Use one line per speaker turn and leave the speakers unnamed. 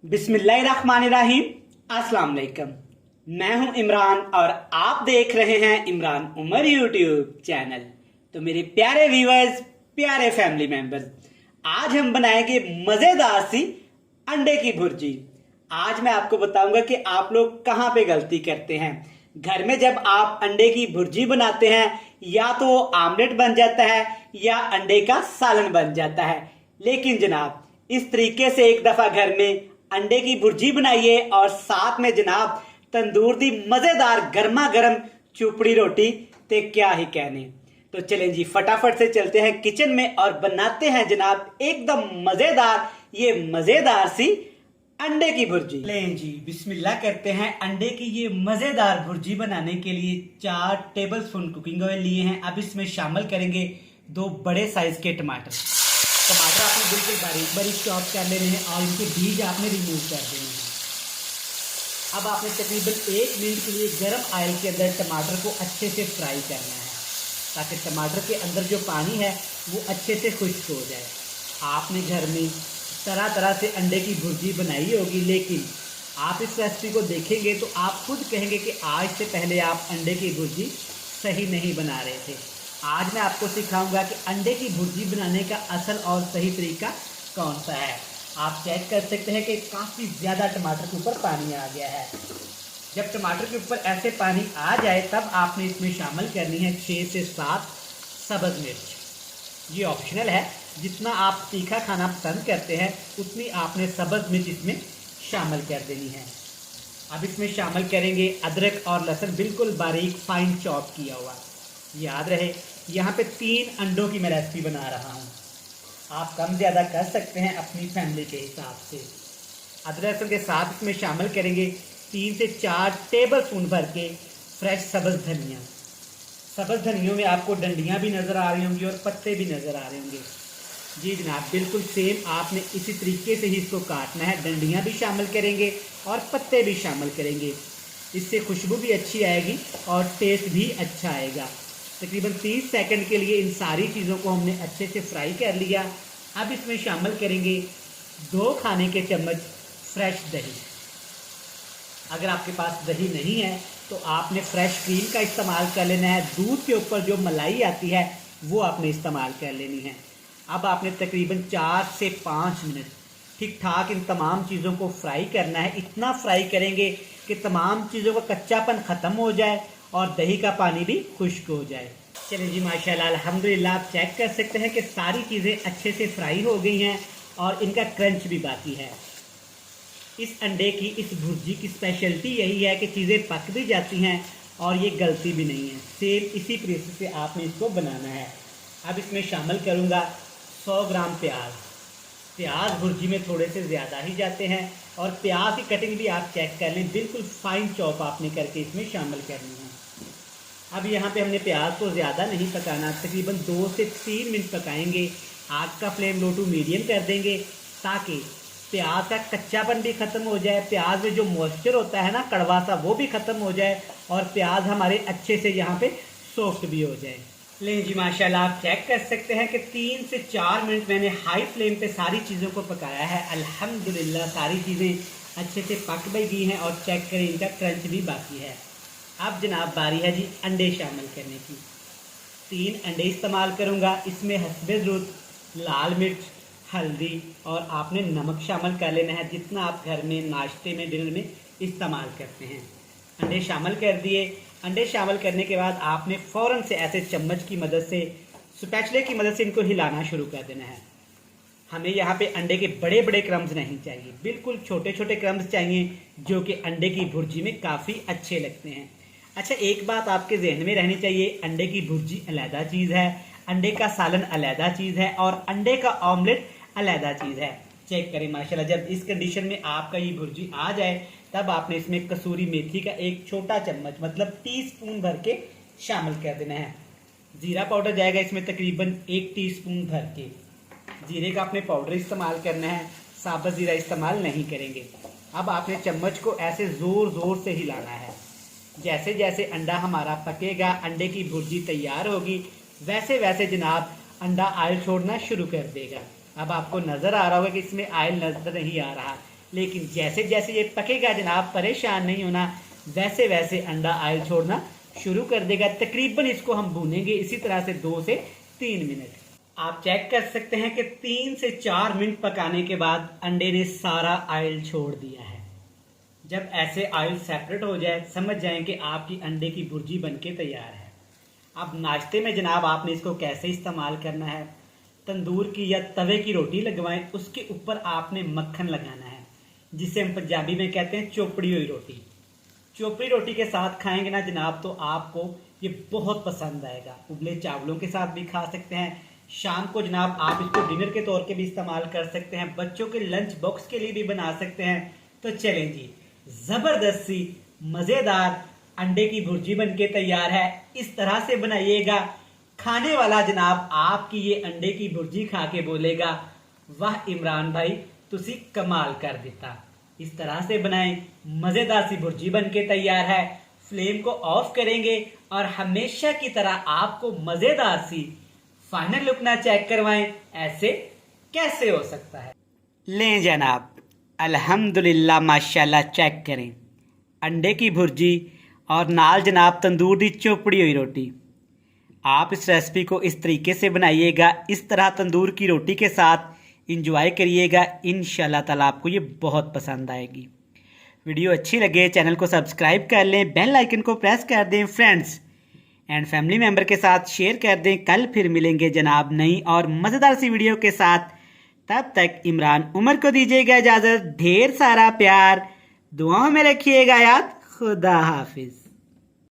बिस्मिल्लाहिर्रहमानिर्रहीम। अस्सलाम वालेकुम। मैं हूं इमरान और आप देख रहे हैं इमरान उमर यूट्यूब चैनल। तो मेरे प्यारे व्यूअर्स, प्यारे फैमिली मेंबर्स, आज हम बनाएंगे मजेदार सी अंडे की भुर्जी। आज मैं आपको बताऊंगा कि आप लोग कहां पे गलती करते हैं। घर में जब आप अंडे की भुर्जी बनाते हैं, या तो वो आमलेट बन जाता है या अंडे का सालन बन जाता है। लेकिन जनाब, इस तरीके से एक दफा घर में अंडे की भुर्जी बनाइए और साथ में जनाब तंदूर दी मजेदार गर्मा गर्म चुपड़ी रोटी, ते क्या ही कहने। तो चलें जी, फटाफट से चलते हैं किचन में और बनाते हैं जनाब एकदम मजेदार ये मजेदार सी अंडे की भुर्जी। लें जी, बिस्मिल्लाह करते हैं। अंडे की ये मजेदार भुर्जी बनाने के लिए 4 टेबलस्पून कुकिंग ऑयल लिए हैं। अब इसमें शामिल करेंगे 2 बड़े साइज के टमाटर। टमाटर आपने बिल्कुल बारीक बारीक चॉप कर लेने हैं और इनके बीज आपने रिमूव कर देने हैं। अब आपने तकरीबन 1 मिनट के लिए गर्म ऑयल के अंदर टमाटर को अच्छे से फ्राई करना है, ताकि टमाटर के अंदर जो पानी है वो अच्छे से खुश्क हो जाए। आपने घर में तरह तरह से अंडे की भुर्जी बनाई होगी, लेकिन आप इस रेसिपी को देखेंगे तो आप खुद कहेंगे कि आज से पहले आप अंडे की भुर्जी सही नहीं बना रहे थे। आज मैं आपको सिखाऊंगा कि अंडे की भुर्जी बनाने का असल और सही तरीका कौन सा है। आप चेक कर सकते हैं कि काफ़ी ज़्यादा टमाटर के ऊपर पानी आ गया है। जब टमाटर के ऊपर ऐसे पानी आ जाए तब आपने इसमें शामिल करनी है 6 से 7 सब्ज़ मिर्च। ये ऑप्शनल है, जितना आप तीखा खाना पसंद करते हैं उतनी आपने सब्ज़ मिर्च इसमें शामिल कर देनी है। अब इसमें शामिल करेंगे अदरक और लहसुन बिल्कुल बारीक फाइन चॉप किया हुआ। याद रहे, यहाँ पे 3 अंडों की मैं रेसिपी बना रहा हूँ। आप कम ज़्यादा कर सकते हैं अपनी फैमिली के हिसाब से। अदरक लहसुन के साथ इसमें शामिल करेंगे 3 से 4 टेबलस्पून भर के फ्रेश सब्ज़ धनिया। सब्ज़ धनियों में आपको डंडियाँ भी नज़र आ रही होंगी और पत्ते भी नज़र आ रहे होंगे। जी जनाब, बिल्कुल सेम आपने इसी तरीके से ही इसको काटना है। डंडियाँ भी शामिल करेंगे और पत्ते भी शामिल करेंगे। इससे खुशबू भी अच्छी आएगी और टेस्ट भी अच्छा आएगा। तकरीबन 30 सेकंड के लिए इन सारी चीज़ों को हमने अच्छे से फ्राई कर लिया। अब इसमें शामिल करेंगे 2 खाने के चम्मच फ्रेश दही। अगर आपके पास दही नहीं है तो आपने फ्रेश क्रीम का इस्तेमाल कर लेना है। दूध के ऊपर जो मलाई आती है वो आपने इस्तेमाल कर लेनी है। अब आपने तकरीबन 4 से 5 मिनट ठीक ठाक इन तमाम चीज़ों को फ्राई करना है। इतना फ्राई करेंगे कि तमाम चीज़ों का कच्चापन ख़त्म हो जाए और दही का पानी भी खुश्क हो जाए। चलिए जी, माशाल्लाह अल्हम्दुलिल्लाह, आप चेक कर सकते हैं कि सारी चीज़ें अच्छे से फ्राई हो गई हैं और इनका क्रंच भी बाकी है। इस अंडे की, इस भुर्जी की स्पेशलिटी यही है कि चीज़ें पक भी जाती हैं और ये गलती भी नहीं है। सेम इसी प्रोसेस से आपने इसको बनाना है। अब इसमें शामिल करूँगा 100 ग्राम प्याज। प्याज भुर्जी में थोड़े से ज़्यादा ही जाते हैं और प्याज की कटिंग भी आप चेक कर लें, बिल्कुल फाइन चॉप आपने करके इसमें शामिल करनी है। अब यहाँ पे हमने प्याज को ज़्यादा नहीं पकाना, तकरीबन 2 से 3 मिनट पकाएंगे। आग का फ्लेम लो टू मीडियम कर देंगे ताकि प्याज का कच्चापन भी ख़त्म हो जाए, प्याज में जो मॉइस्चर होता है ना कड़वा सा, वो भी ख़त्म हो जाए और प्याज हमारे अच्छे से यहाँ पे सॉफ्ट भी हो जाए। लें जी, माशाल्लाह, आप चेक कर सकते हैं कि 3 से 4 मिनट मैंने हाई फ्लेम पे सारी चीज़ों को पकाया है। अल्हम्दुलिल्लाह सारी चीज़ें अच्छे से पक भी गई हैं और चेक करें इनका क्रंच भी बाकी है। अब जनाब बारी है जी अंडे शामिल करने की। 3 अंडे इस्तेमाल करूँगा। इसमें हस्बे ज़रूरत लाल मिर्च, हल्दी और आपने नमक शामिल कर लेना है, जितना आप घर में नाश्ते में डिनर में इस्तेमाल करते हैं। अंडे शामिल कर दिए। अंडे शामिल करने के बाद आपने फ़ौरन से ऐसे चम्मच की मदद से, स्पैचुले की मदद से इनको हिलाना शुरू कर देना है। हमें यहाँ पे अंडे के बड़े बड़े क्रम्स नहीं चाहिए, बिल्कुल छोटे छोटे क्रम्स चाहिए, जो कि अंडे की भुर्जी में काफ़ी अच्छे लगते हैं। अच्छा, एक बात आपके जहन में रहनी चाहिए, अंडे की भुर्जी अलहदा चीज़ है, अंडे का सालन अलहदा चीज़ है और अंडे का ऑमलेट अलहदा चीज़ है। चेक करें माशाल्लाह, जब इस कंडीशन में आपका ये भुर्जी आ जाए तब आपने इसमें कसूरी मेथी का 1 छोटा चम्मच, मतलब टीस्पून भर के शामिल कर देना है। ज़ीरा पाउडर जाएगा इसमें तकरीबन 1 टीस्पून भर के। जीरे का आपने पाउडर इस्तेमाल करना है, साबुत ज़ीरा इस्तेमाल नहीं करेंगे। अब आपने चम्मच को ऐसे ज़ोर ज़ोर से हिलाना है। जैसे जैसे अंडा हमारा पकेगा, अंडे की भुर्जी तैयार होगी, वैसे वैसे जनाब अंडा ऑयल छोड़ना शुरू कर देगा। अब आपको नज़र आ रहा होगा कि इसमें ऑयल नज़र नहीं आ रहा, लेकिन जैसे जैसे ये पकेगा जनाब, परेशान नहीं होना, वैसे वैसे अंडा ऑयल छोड़ना शुरू कर देगा। तकरीबन इसको हम भूनेंगे इसी तरह से 2 से 3 मिनट। आप चेक कर सकते हैं कि 3 से 4 मिनट पकाने के बाद अंडे ने सारा ऑयल छोड़ दिया है। जब ऐसे ऑयल सेपरेट हो जाए समझ जाएं कि आपकी अंडे की भुर्जी बनके तैयार है। अब नाश्ते में जनाब आपने इसको कैसे इस्तेमाल करना है, तंदूर की या तवे की रोटी लगवाएं, उसके ऊपर आपने मक्खन लगाना है, जिसे हम पंजाबी में कहते हैं चोपड़ी हुई रोटी। चोपड़ी रोटी के साथ खाएंगे ना जनाब तो आपको ये बहुत पसंद आएगा। उबले चावलों के साथ भी खा सकते हैं। शाम को जनाब आप इसको डिनर के तौर पे भी इस्तेमाल कर सकते हैं, बच्चों के लंच बॉक्स के लिए भी बना सकते हैं। तो चलें जी, जबरदस्त सी मजेदार अंडे की भुर्जी बनके तैयार है। इस तरह से बनाइएगा, खाने वाला जनाब आपकी ये अंडे की भुर्जी खा के बोलेगा, वाह इमरान भाई तुसी कमाल कर देता। इस तरह से बनाएं, मजेदार सी भुर्जी बनके तैयार है। फ्लेम को ऑफ करेंगे और हमेशा की तरह आपको मजेदार सी फाइनल लुक ना चेक करवाएं, ऐसे कैसे हो सकता है। लें जनाब, अल्हम्दुलिल्लाह माशाल्लाह, चेक करें अंडे की भुर्जी और नाल जनाब तंदूर दी चोपड़ी हुई रोटी। आप इस रेसिपी को इस तरीके से बनाइएगा, इस तरह तंदूर की रोटी के साथ इंजॉय करिएगा। इंशाल्लाह ताला आपको ये बहुत पसंद आएगी। वीडियो अच्छी लगे चैनल को सब्सक्राइब कर लें, बेल आइकन को प्रेस कर दें, फ्रेंड्स एंड फैमिली मेम्बर के साथ शेयर कर दें। कल फिर मिलेंगे जनाब नई और मज़ेदार सी वीडियो के साथ। तब तक इमरान उमर को दीजिएगा इजाज़त। ढेर सारा प्यार, दुआओं में रखिएगा याद। खुदा हाफिज।